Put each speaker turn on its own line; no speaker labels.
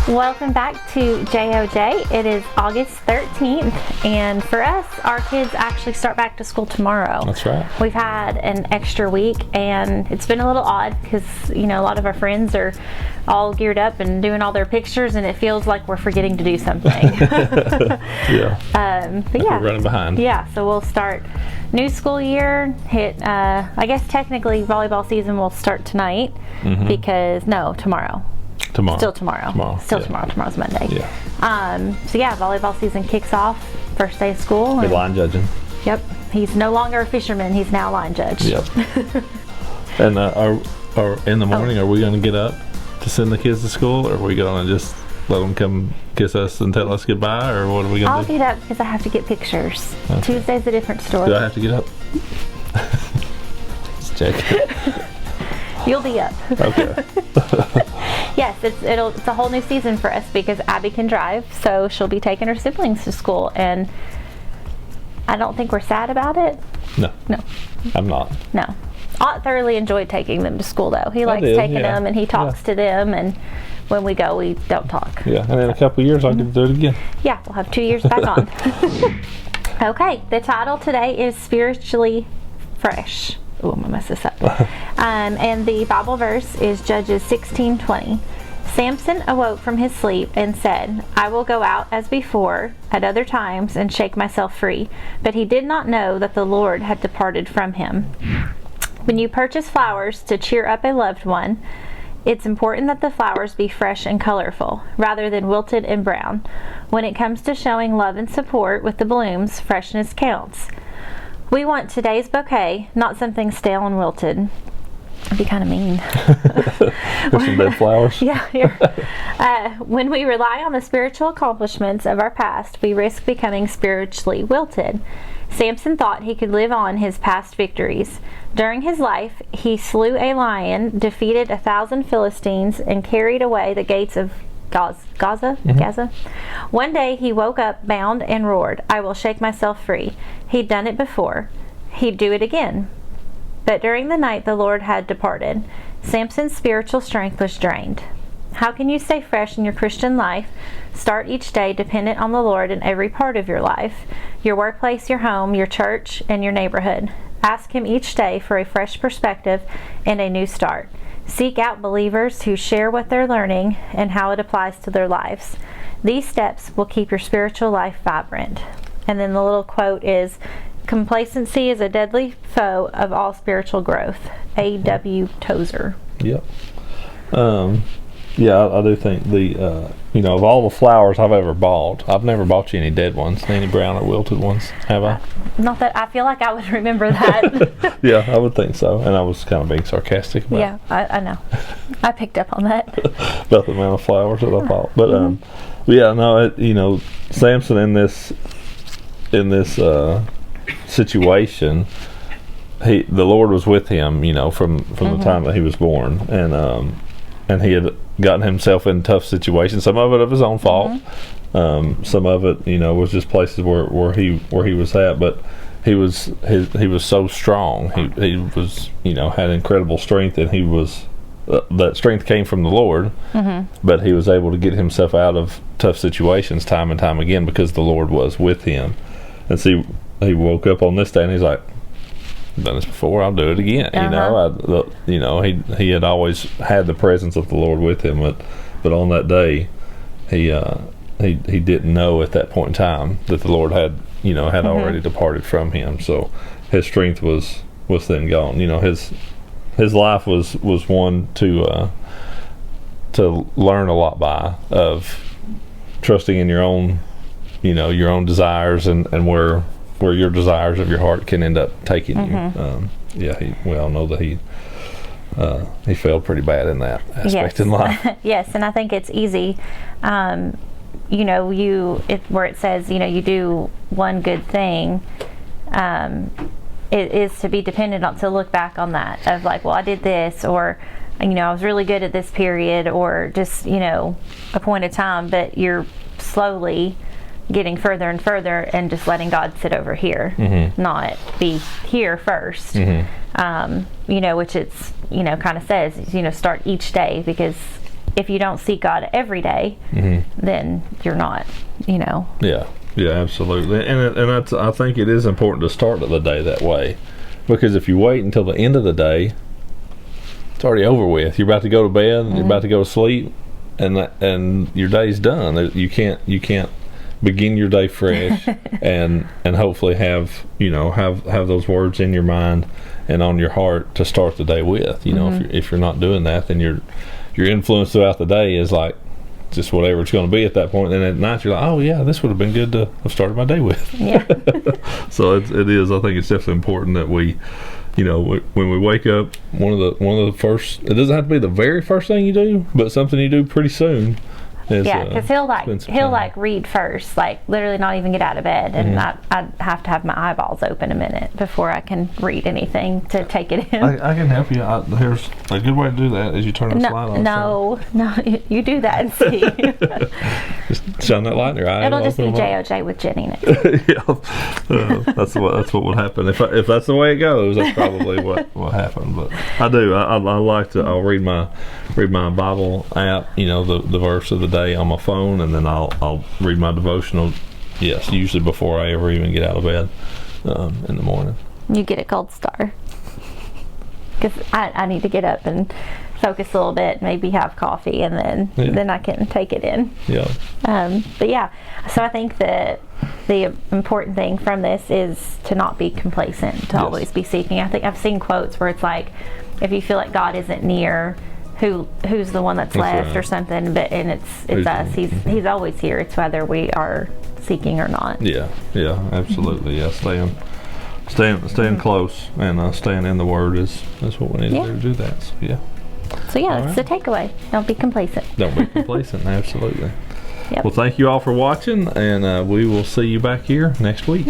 Welcome back to JOJ. It is August 13th, and for us, our kids actually start back to school tomorrow.
That's right.
We've had an extra week, and it's been a little odd because, a lot of our friends are all geared up and doing all their pictures, and it feels like we're forgetting to do something.
Yeah.
But yeah.
We're running behind.
Yeah, so we'll start new school year, I guess technically volleyball season will start tonight because, tomorrow. Still tomorrow. Tomorrow's Monday.
Yeah.
So yeah, volleyball season kicks off first day of school.
Be line judging.
Yep. He's no longer a fisherman. He's now line judge.
Yep. And are in the morning, are we going to get up to send the kids to school, or are we going to just let them come kiss us and tell us goodbye, or what are we going to do?
I'll get up because I have to get pictures. Okay. Tuesday's a different story.
Do I have to get up? Let's check.
You'll be up.
Okay.
Yes, it's a whole new season for us because Abby can drive, so she'll be taking her siblings to school, and I don't think we're sad about it.
No, I'm not.
No, I thoroughly enjoyed taking them to school though. He likes taking them, and he talks to them, and when we go, we don't talk.
Yeah, and in a couple of years, I'll get to do it again.
Yeah, we'll have 2 years back on. Okay, the title today is Spiritually Fresh. Oh, I'm gonna mess this up. And the Bible verse is Judges 16:20. Samson awoke from his sleep and said, "I will go out as before at other times and shake myself free." But he did not know that the Lord had departed from him. When you purchase flowers to cheer up a loved one, it's important that the flowers be fresh and colorful, rather than wilted and brown. When it comes to showing love and support with the blooms, freshness counts. We want today's bouquet, not something stale and wilted. That'd be kind of mean.
With some dead flowers.
Yeah. When we rely on the spiritual accomplishments of our past, we risk becoming spiritually wilted. Samson thought he could live on his past victories. During his life, he slew a lion, defeated 1,000 Philistines, and carried away the gates of Gaza. One day he woke up bound and roared, "I will shake myself free." He'd done it before. He'd do it again. But during the night the Lord had departed. Samson's spiritual strength was drained. How can you stay fresh in your Christian life? Start each day dependent on the Lord in every part of your life, your workplace, your home, your church, and your neighborhood. Ask Him each day for a fresh perspective and a new start. Seek out believers who share what they're learning and how it applies to their lives. These steps will keep your spiritual life vibrant. And then the little quote is, "Complacency is a deadly foe of all spiritual growth." A.W. Tozer.
Yep. I do think of all the flowers I've ever bought, I've never bought you any dead ones, any brown or wilted ones, have I?
Not that I feel like I would remember that.
Yeah, I would think so. And I was kind of being sarcastic about
it. Yeah, I know. I picked up on that.
About the amount of flowers that I bought. But, Samson in this situation, the Lord was with him, from the time that he was born. And he had gotten himself in tough situations. Some of it of his own fault. Some of it, was just places where he was at. But he was so strong. He was, had incredible strength, and he was that strength came from the Lord. But he was able to get himself out of tough situations time and time again because the Lord was with him. And see, he woke up on this day and he's like, "I've done this before, I'll do it again." He had always had the presence of the Lord with him, but on that day, he didn't know at that point in time that the Lord had already departed from him. So his strength was then gone. His life was one to learn a lot by, of trusting in your own desires and where your desires of your heart can end up taking you. We all know that he failed pretty bad in that aspect in life.
Yes, and I think it's easy, where it says, you do one good thing, it is to be dependent on, to look back on that, of like, well, I did this, or I was really good at this period, or just, a point of time, but you're slowly getting further and further and just letting God sit over here, not be here first. Which it's, kind of says, start each day, because if you don't seek God every day, then you're not,
Yeah, absolutely. And I think it is important to start the day that way, because if you wait until the end of the day, it's already over with. You're about to go to bed, you're about to go to sleep, and your day's done. You can't begin your day fresh and hopefully have those words in your mind and on your heart to start the day with. If you're not doing that, then your influence throughout the day is like just whatever it's going to be at that point. And at night you're like, oh yeah, this would have been good to have started my day with.
Yeah.
So it is. I think it's definitely important that we, when we wake up, one of the first. It doesn't have to be the very first thing you do, but something you do pretty soon.
Because he'll read first, literally not even get out of bed, and I'd have to have my eyeballs open a minute before I can read anything to take it in.
I can help you. Here's a good way to do that: is you turn the slide on.
No, you do that and see.
Just shine that light in your eye.
It'll just be JOJ with Jennie next.
That's what would happen if that's the way it goes. That's probably what happened. But I do. I like to. I'll read my Bible app. The verse of the day on my phone, and then I'll read my devotional. Yes, usually before I ever even get out of bed in the morning.
You get a gold star because I need to get up and focus a little bit, maybe have coffee, and then I can take it in.
Yeah.
But yeah, so I think that the important thing from this is to not be complacent, to always be seeking. I think I've seen quotes where it's like, if you feel like God isn't near, who's the one that's left, or something, and it's us. He's always here. It's whether we are seeking or not.
Yeah, absolutely. Yeah, staying close and staying in the Word is what we need to do that. So
that's the takeaway. Don't be complacent.
Don't be complacent. Absolutely.
Yep.
Well, thank you all for watching, and we will see you back here next week.